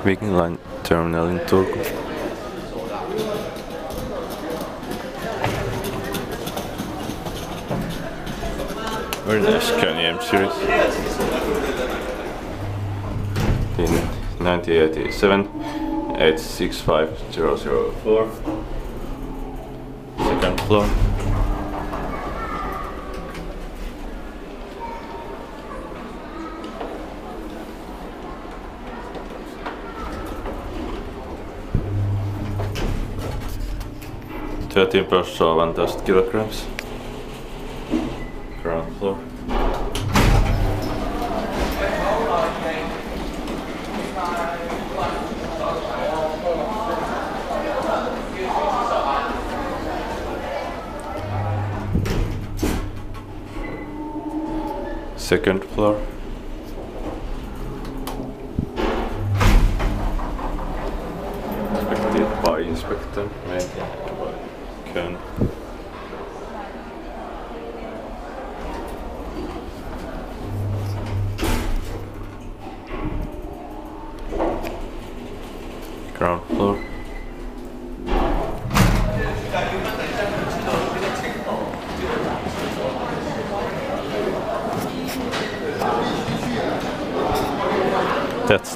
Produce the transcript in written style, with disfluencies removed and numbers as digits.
Viking Line terminal in Turku. Very nice Scania M series. In 1987, 865004. Second floor. %, 1000 kilograms. Ground floor. Second floor. Inspected by inspector, maintained by Kön. Ground floor. That's